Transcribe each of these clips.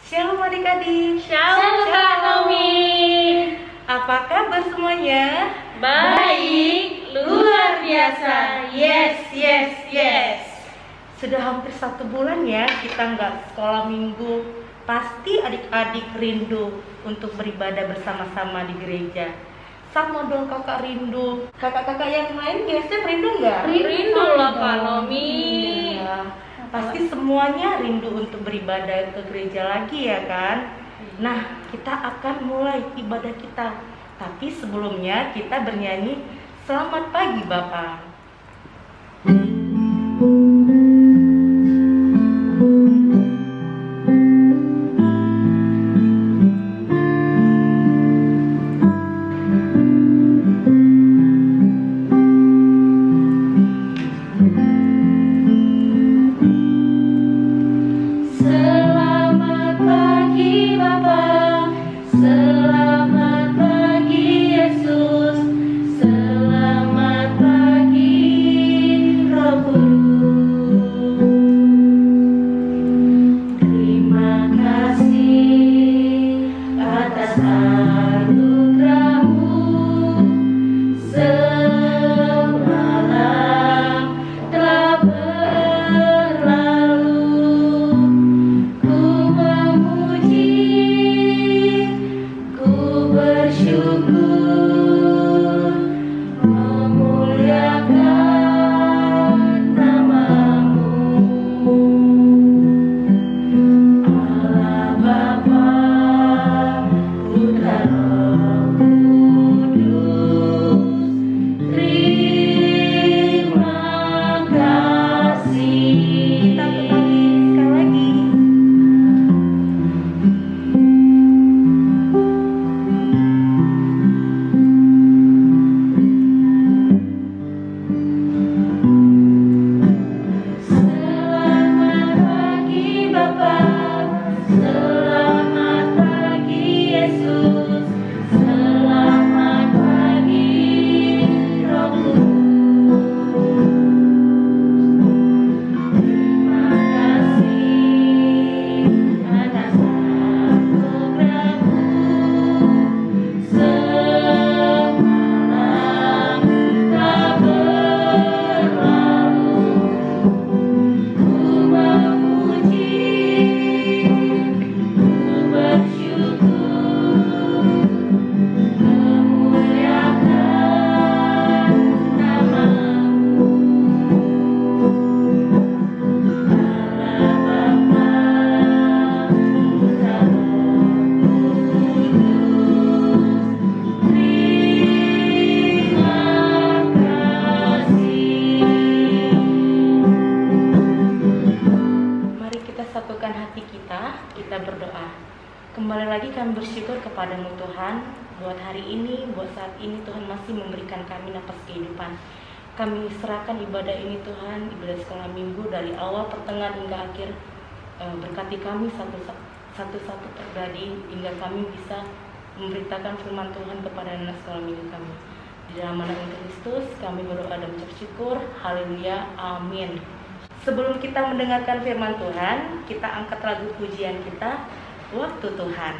Shalom adik-adik. Shalom Kak Nomi. Apa kabar semuanya? Baik, luar biasa. Yes, yes, yes. Sudah hampir 1 bulan ya kita nggak sekolah minggu. Pasti adik-adik rindu untuk beribadah bersama-sama di gereja. Sama dong kakak rindu. Kakak-kakak yang lain biasanya rindu nggak? Rindu lah Kak Nomi. Iya. Pasti semuanya rindu untuk beribadah ke gereja lagi ya kan? Nah, kita akan mulai ibadah kita. Tapi sebelumnya kita bernyanyi Selamat Pagi Bapak. Kita berdoa. Kembali lagi kami bersyukur kepadamu Tuhan, buat hari ini, buat saat ini Tuhan masih memberikan kami nafas kehidupan. Kami serahkan ibadah ini Tuhan, ibadah sekolah minggu dari awal pertengahan hingga akhir. Berkati kami satu-satu pribadi hingga kami bisa memberitakan firman Tuhan kepada anak sekolah minggu kami. Di dalam nama Kristus kami berdoa dan mengucap syukur. Haleluya, amin. Sebelum kita mendengarkan firman Tuhan, kita angkat lagu pujian kita, Waktu Tuhan.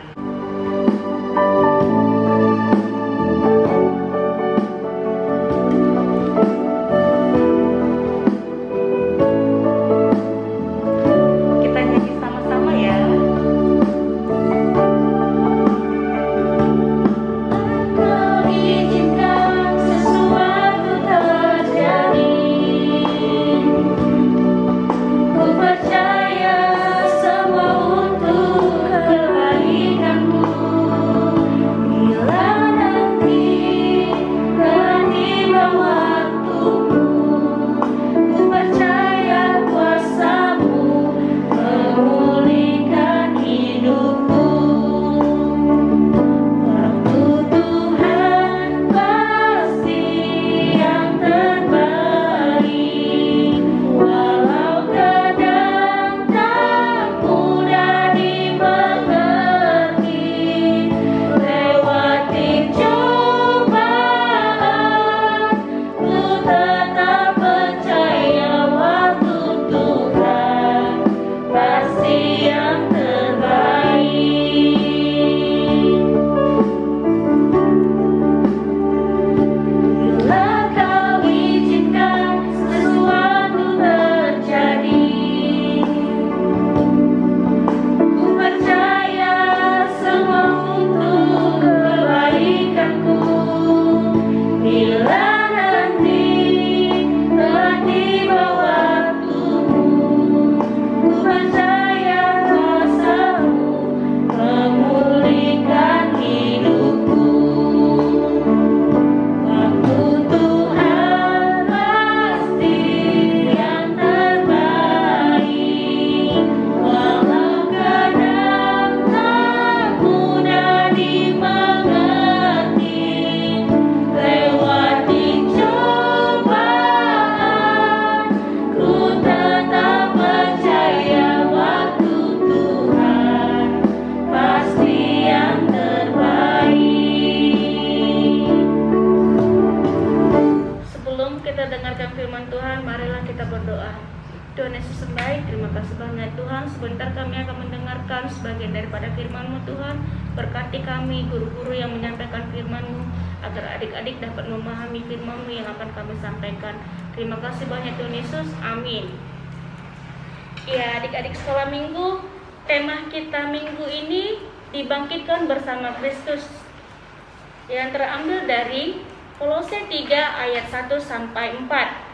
Kita nyanyi sama-sama ya. Engkau izinkan sesuatu terjadi. Ku percaya semua untuk kebaikan. Tuhan Yesus baik, terima kasih banyak Tuhan. Sebentar kami akan mendengarkan sebagian daripada firman-Mu Tuhan. Berkati kami, guru-guru yang menyampaikan firman-Mu, agar adik-adik dapat memahami firman-Mu yang akan kami sampaikan. Terima kasih banyak Tuhan Yesus, amin. Ya, adik-adik sekolah minggu, tema kita minggu ini dibangkitkan bersama Kristus, yang terambil dari Kolose 3 ayat 1 sampai 4.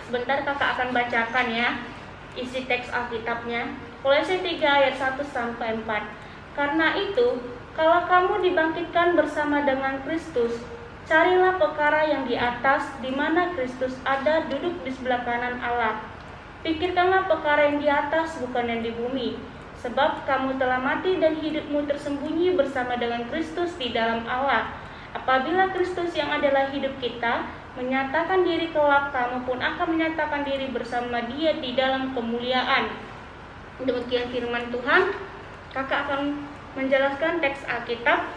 Sebentar kakak akan bacakan ya isi teks Alkitabnya. Kolose 3 ayat 1 sampai 4. Karena itu, kalau kamu dibangkitkan bersama dengan Kristus, carilah perkara yang di atas, di mana Kristus ada duduk di sebelah kanan Allah. Pikirkanlah perkara yang di atas, bukan yang di bumi. Sebab kamu telah mati dan hidupmu tersembunyi bersama dengan Kristus di dalam Allah. Apabila Kristus yang adalah hidup kita menyatakan diri kelak, kamu pun akan menyatakan diri bersama Dia di dalam kemuliaan. Demikian firman Tuhan. Kakak akan menjelaskan teks Alkitab.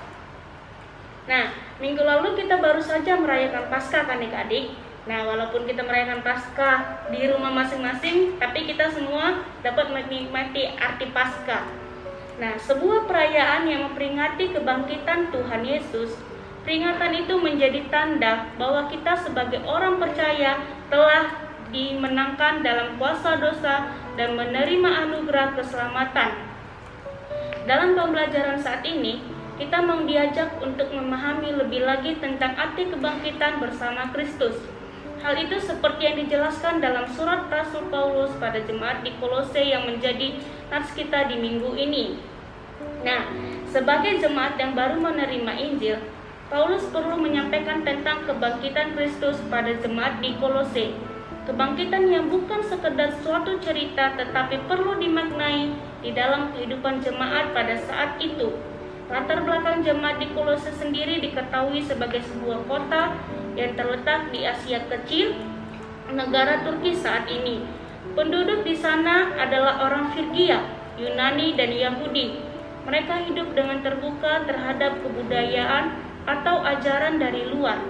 Nah, minggu lalu kita baru saja merayakan Paskah kan adik-adik. Nah, walaupun kita merayakan Paskah di rumah masing-masing, tapi kita semua dapat menikmati arti Paskah. Nah, sebuah perayaan yang memperingati kebangkitan Tuhan Yesus. Peringatan itu menjadi tanda bahwa kita sebagai orang percaya telah dimenangkan dalam kuasa dosa dan menerima anugerah keselamatan. Dalam pembelajaran saat ini, kita mau diajak untuk memahami lebih lagi tentang arti kebangkitan bersama Kristus. Hal itu seperti yang dijelaskan dalam surat Rasul Paulus pada jemaat di Kolose yang menjadi nats kita di minggu ini. Nah, sebagai jemaat yang baru menerima Injil, Paulus perlu menyampaikan tentang kebangkitan Kristus pada jemaat di Kolose. Kebangkitan yang bukan sekedar suatu cerita tetapi perlu dimaknai di dalam kehidupan jemaat pada saat itu. Latar belakang jemaat di Kolose sendiri diketahui sebagai sebuah kota yang terletak di Asia Kecil, negara Turki saat ini. Penduduk di sana adalah orang Frigia, Yunani, dan Yahudi. Mereka hidup dengan terbuka terhadap kebudayaan atau ajaran dari luar.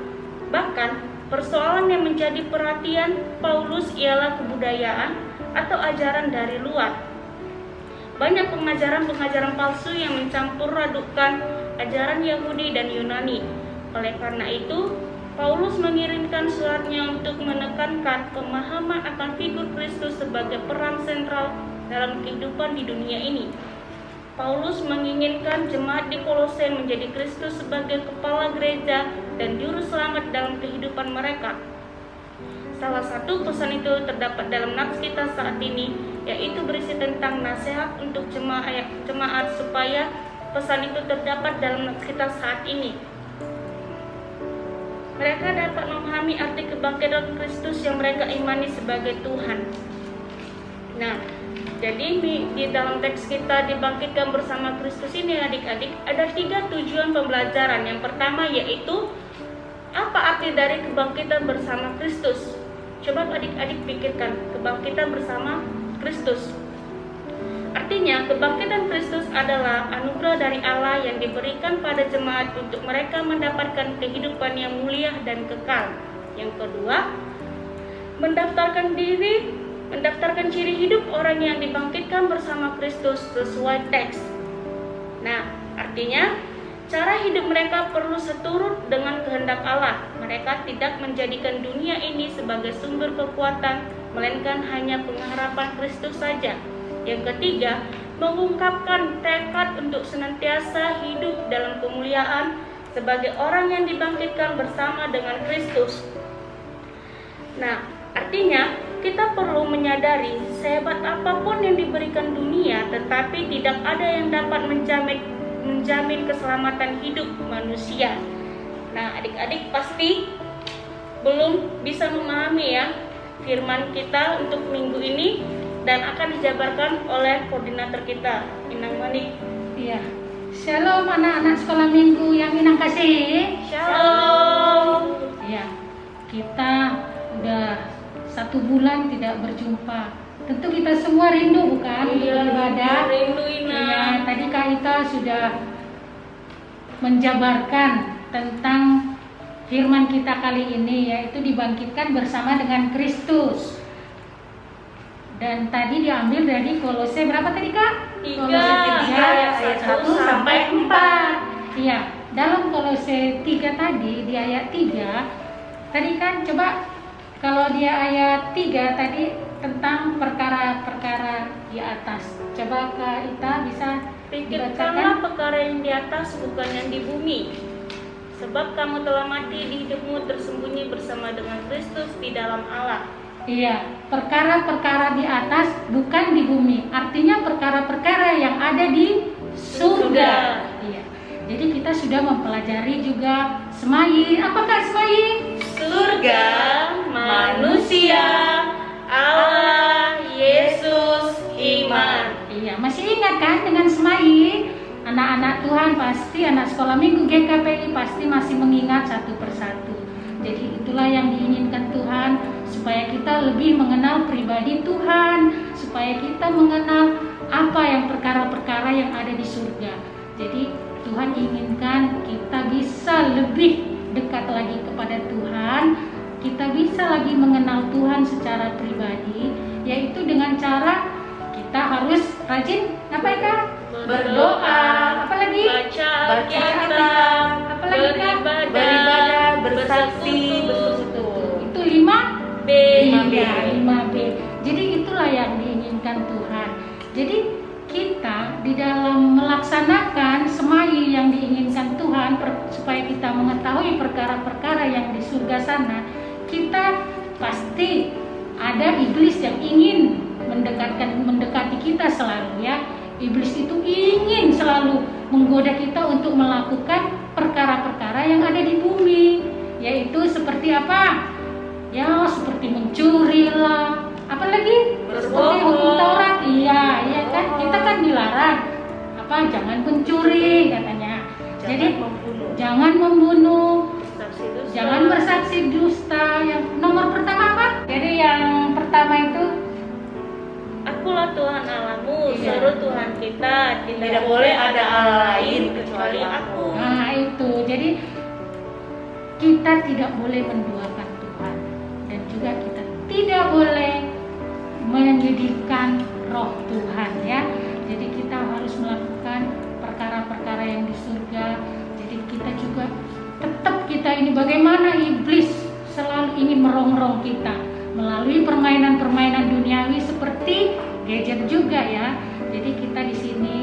Bahkan, persoalan yang menjadi perhatian Paulus ialah kebudayaan atau ajaran dari luar. Banyak pengajaran-pengajaran palsu yang mencampur adukkan ajaran Yahudi dan Yunani. Oleh karena itu, Paulus mengirimkan suratnya untuk menekankan pemahaman akan figur Kristus sebagai peran sentral dalam kehidupan di dunia ini. Paulus menginginkan jemaat di Kolose menjadi Kristus sebagai kepala gereja dan juru selamat dalam kehidupan mereka. Salah satu pesan itu terdapat dalam nats kita saat ini, yaitu berisi tentang nasihat untuk jemaat supaya pesan itu terdapat dalam nats kita saat ini. Mereka dapat memahami arti kebangkitan Kristus yang mereka imani sebagai Tuhan. Nah, jadi di dalam teks kita dibangkitkan bersama Kristus ini adik-adik, ada 3 tujuan pembelajaran. Yang pertama yaitu, apa arti dari kebangkitan bersama Kristus? Coba adik-adik pikirkan, kebangkitan bersama Kristus. Artinya, kebangkitan Kristus adalah anugerah dari Allah yang diberikan pada jemaat untuk mereka mendapatkan kehidupan yang mulia dan kekal. Yang kedua, mendaftarkan ciri hidup orang yang dibangkitkan bersama Kristus sesuai teks. Nah, artinya cara hidup mereka perlu seturut dengan kehendak Allah. Mereka tidak menjadikan dunia ini sebagai sumber kekuatan, melainkan hanya pengharapan Kristus saja. Yang ketiga, mengungkapkan tekad untuk senantiasa hidup dalam kemuliaan sebagai orang yang dibangkitkan bersama dengan Kristus. Nah, artinya kita perlu menyadari sehebat apapun yang diberikan dunia, tetapi tidak ada yang dapat menjamin keselamatan hidup manusia. Nah, adik-adik pasti belum bisa memahami ya firman kita untuk minggu ini, dan akan dijabarkan oleh koordinator kita, Inang Manik. Iya. Shalom anak-anak sekolah minggu yang Inang kasih. Shalom. Iya. Kita udah 1 bulan tidak berjumpa. Tentu kita semua rindu bukan untuk beribadah. Rindu Inang. Iya, tadi Kak Ita sudah menjabarkan tentang firman kita kali ini, yaitu dibangkitkan bersama dengan Kristus. Dan tadi diambil dari Kolose berapa tadi Kak? 3 Kolose 3 ayat 1 sampai 4. Iya, dalam Kolose 3 tadi di ayat 3 tadi kan coba kalau dia ayat 3 tadi tentang perkara-perkara di atas. Coba Kak Ita bisa Pikirkanlah dibacakan? perkara yang di atas, bukan yang di bumi. Sebab kamu telah mati, di hidupmu tersembunyi bersama dengan Kristus di dalam Allah. Iya, perkara-perkara di atas bukan di bumi. Artinya perkara-perkara yang ada di surga. Iya. Jadi kita sudah mempelajari juga semai. Apakah semai? Surga, manusia, Allah, Yesus, iman. Iya, masih ingat kan dengan semai? Anak-anak Tuhan pasti, anak sekolah minggu GKPI pasti masih mengingat satu persatu. Jadi itulah yang diinginkan Tuhan, supaya kita lebih mengenal pribadi Tuhan, supaya kita mengenal apa yang perkara-perkara yang ada di surga. Jadi Tuhan inginkan kita bisa lebih dekat lagi kepada Tuhan, kita bisa lagi mengenal Tuhan secara pribadi, yaitu dengan cara kita harus rajin apa ya? Berdoa, apalagi Baca Alkitab, Alkitab, apalagi Kak? beribadah, bersaksi, bersekutu. Itu 5B. 5B. Ya, 5B. Jadi itulah yang diinginkan Tuhan. Jadi kita di dalam melaksanakan semai yang diinginkan Tuhan supaya kita mengetahui perkara-perkara yang di surga sana, kita pasti ada iblis yang ingin mendekati kita selalu ya. Iblis itu ingin selalu menggoda kita untuk melakukan perkara-perkara yang ada di bumi, yaitu seperti apa? Ya, seperti mencuri lah, apalagi seperti hukum Taurat. Iya kan, kita kan dilarang apa? Jangan mencuri katanya. Jadi jangan membunuh, Saksi dusta. jangan bersaksi dusta. Yang nomor pertama apa? Jadi yang pertama itu Akulah Tuhan Allahmu, Iya. seru Tuhan kita. Tidak boleh ada Allah lain kecuali aku. nah itu. Jadi kita tidak boleh menduakan Tuhan, dan juga kita tidak boleh menyedihkan roh Tuhan ya. Jadi kita harus melakukan perkara-perkara yang di surga. Jadi kita juga tetap kita ini bagaimana iblis selalu ingin merongrong kita melalui permainan-permainan duniawi seperti gadget juga ya. Jadi kita di sini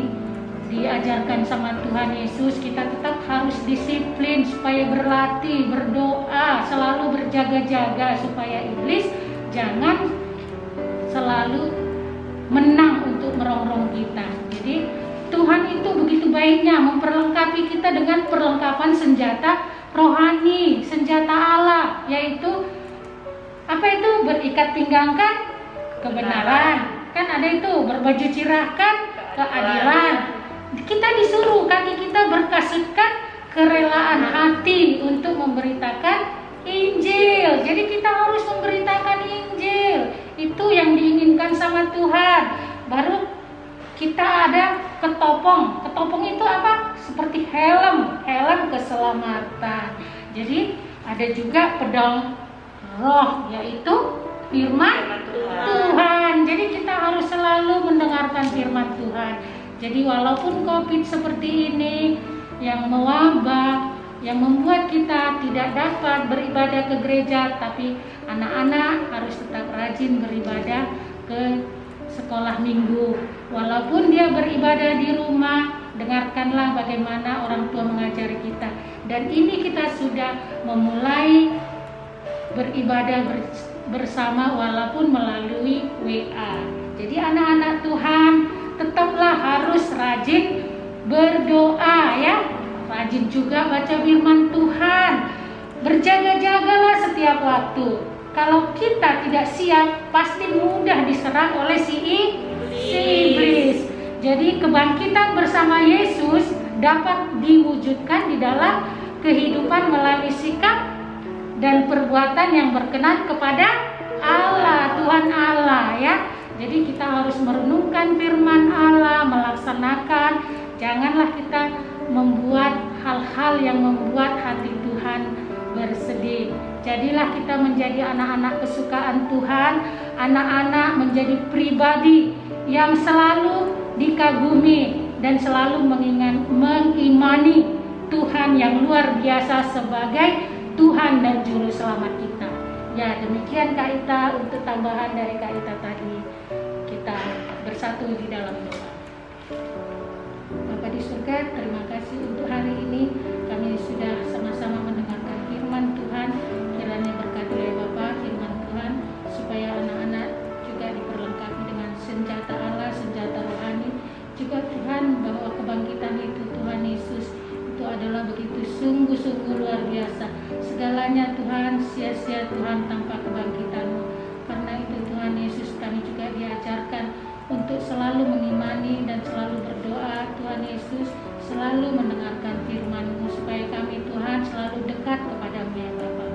diajarkan sama Tuhan Yesus, kita tetap harus disiplin supaya berlatih, berdoa, selalu berjaga-jaga supaya iblis jangan selalu menang untuk merongrong kita. Jadi Tuhan itu begitu baiknya memperlengkapi kita dengan perlengkapan senjata rohani, senjata Allah, yaitu apa itu? Berikat pinggang kan kebenaran, kan ada itu berbaju cirah kan keadilan. Kita disuruh kaki kita berkasutkan kerelaan hati untuk memberitakan Injil. Jadi kita harus memberitakan Injil. Itu yang diinginkan sama Tuhan. Baru kita ada ketopong. Ketopong itu apa? Seperti helm keselamatan. Jadi ada juga pedang roh, yaitu firman Tuhan. Jadi kita harus selalu mendengarkan firman Tuhan. Jadi walaupun COVID seperti ini yang mewabah, yang membuat kita tidak dapat beribadah ke gereja, tapi anak-anak harus tetap rajin beribadah ke sekolah minggu. Walaupun dia beribadah di rumah, dengarkanlah bagaimana orang tua mengajari kita. Dan ini kita sudah memulai beribadah bersama walaupun melalui WA. Jadi anak-anak Tuhan tetaplah harus rajin berdoa ya. Rajin juga baca firman Tuhan. Berjaga-jagalah setiap waktu. Kalau kita tidak siap, pasti mudah diserang oleh si iblis. Jadi kebangkitan bersama Yesus dapat diwujudkan di dalam kehidupan melalui sikap dan perbuatan yang berkenan kepada Allah, Tuhan Allah ya. Jadi kita harus merenungkan firman Allah, melaksanakan. Janganlah kita membuat hal-hal yang membuat hati Tuhan bersedih. Jadilah kita menjadi anak-anak kesukaan Tuhan, anak-anak menjadi pribadi yang selalu dikagumi dan selalu mengimani Tuhan yang luar biasa sebagai Tuhan dan Juru Selamat kita. Ya, demikian Kak Ita untuk tambahan dari Kak Ita tadi. Kita bersatu di dalam doa. Bapa di surga, terima kasih untuk hari ini. Kami sudah sama-sama mendengarkan firman Tuhan. Kiranya berkati oleh Bapa firman Tuhan, supaya anak-anak juga diperlengkapi dengan senjata Allah, senjata rohani. Juga Tuhan, bahwa kebangkitan itu Tuhan Yesus itu adalah begitu sungguh-sungguh luar biasa. Segalanya Tuhan, sia-sia Tuhan tanpa kebangkitan-Mu. Karena itu Tuhan Yesus, kami juga diajarkan untuk selalu mengimani dan selalu berdoa. Tuhan Yesus, selalu mendengarkan firman-Mu, supaya kami Tuhan selalu dekat kepada-Mu ya Bapa.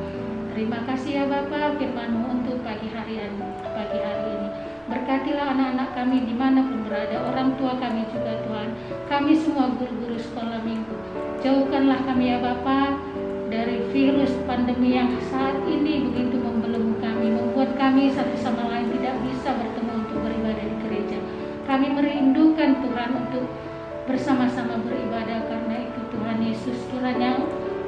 Terima kasih ya Bapa, firman-Mu untuk pagi hari ini. Berkatilah anak-anak kami dimanapun berada, orang tua kami juga Tuhan, kami semua guru-guru sekolah minggu. Jauhkanlah kami ya Bapa dari virus pandemi yang saat ini begitu membelenggu kami, membuat kami satu sama lain tidak bisa bertemu untuk beribadah di gereja. Kami merindukan Tuhan untuk bersama-sama beribadah. Karena itu Tuhan Yesus, kiranya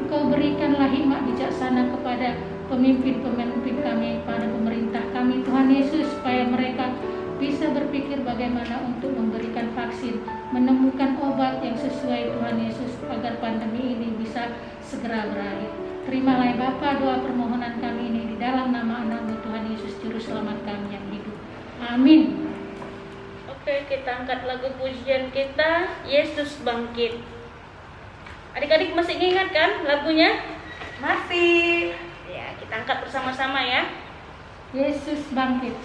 Engkau berikanlah hikmat bijaksana kepada pemimpin-pemimpin kami, pada pemerintah kami Tuhan Yesus, supaya mereka bisa berpikir bagaimana untuk memberikan vaksin, menemukan obat yang sesuai Tuhan Yesus, agar pandemi ini bisa segera berakhir. Terimalah ya Bapa doa permohonan kami ini di dalam nama anak-Mu Tuhan Yesus Juru Selamat kami yang hidup. Amin. Oke, kita angkat lagu pujian kita, Yesus Bangkit. Adik-adik masih ingat kan lagunya? Masih. Ya, kita angkat bersama-sama ya. Yesus bangkit.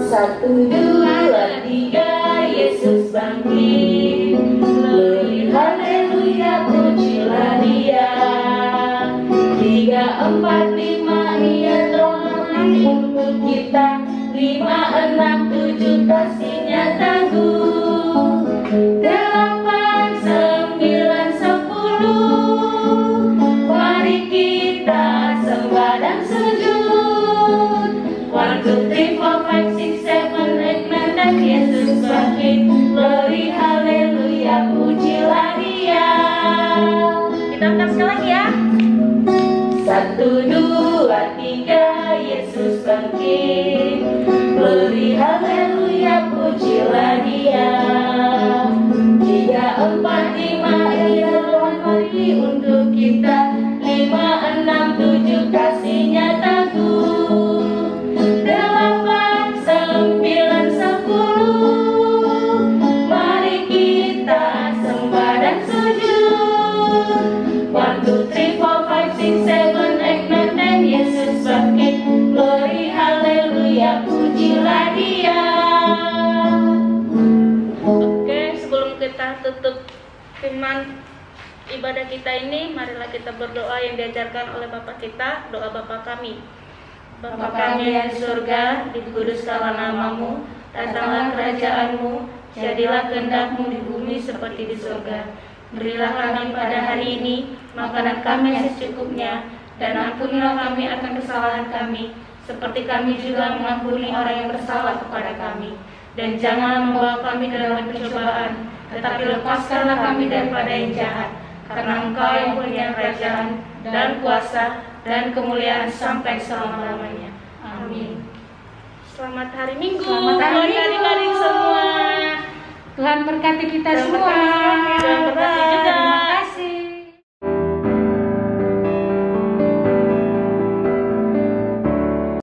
Satu, dua, tiga, Yesus bangkit. Haleluya, haleluya, pujilah Dia. 3, 4, 5, Ia telah mati untuk kita. 5, 6, 7, kasih-Nya tangguh. 8, 9, 10, mari kita sembah dan sujud. 1, 2, 3, 4, 5, 6, 7, 8, 9, dan Yesus bangkit. Glory, haleluya, pujilah Dia. Kita angkat sekali lagi ya. 1, 2, 3, Yesus bangkit. Glory, haleluya, pujilah Dia. 3, 4, 5, Ia telah mati untuk kita. 5, 6, 7, kasih-Nya tangguh. 8, 9, 10, mari kita sembah dan sujud. 1, 2, 3, 4, 5, 6, 7, 8, 9, dan Yesus bangkit. Glory, haleluya, pujilah Dia. Oke, sebelum kita tutup firman ibadah kita ini, marilah kita berdoa yang diajarkan oleh Bapa kita, doa Bapa kami. Bapa kami yang di surga, dikuduskanlah nama-Mu, datanglah kerajaan-Mu, jadilah kehendak-Mu di bumi seperti di surga. Berilah kami pada hari ini makanan kami yang secukupnya, dan ampunilah kami akan kesalahan kami, seperti kami juga mengampuni orang yang bersalah kepada kami. Dan janganlah membawa kami ke dalam pencobaan, tetapi lepaskanlah kami daripada yang jahat. Karena Engkau yang punya kerajaan dan kuasa dan kemuliaan sampai selama-lamanya. Amin. Selamat hari Minggu. Selamat hari Minggu. Adik-adik semua. Tuhan berkati kita Selamat semua.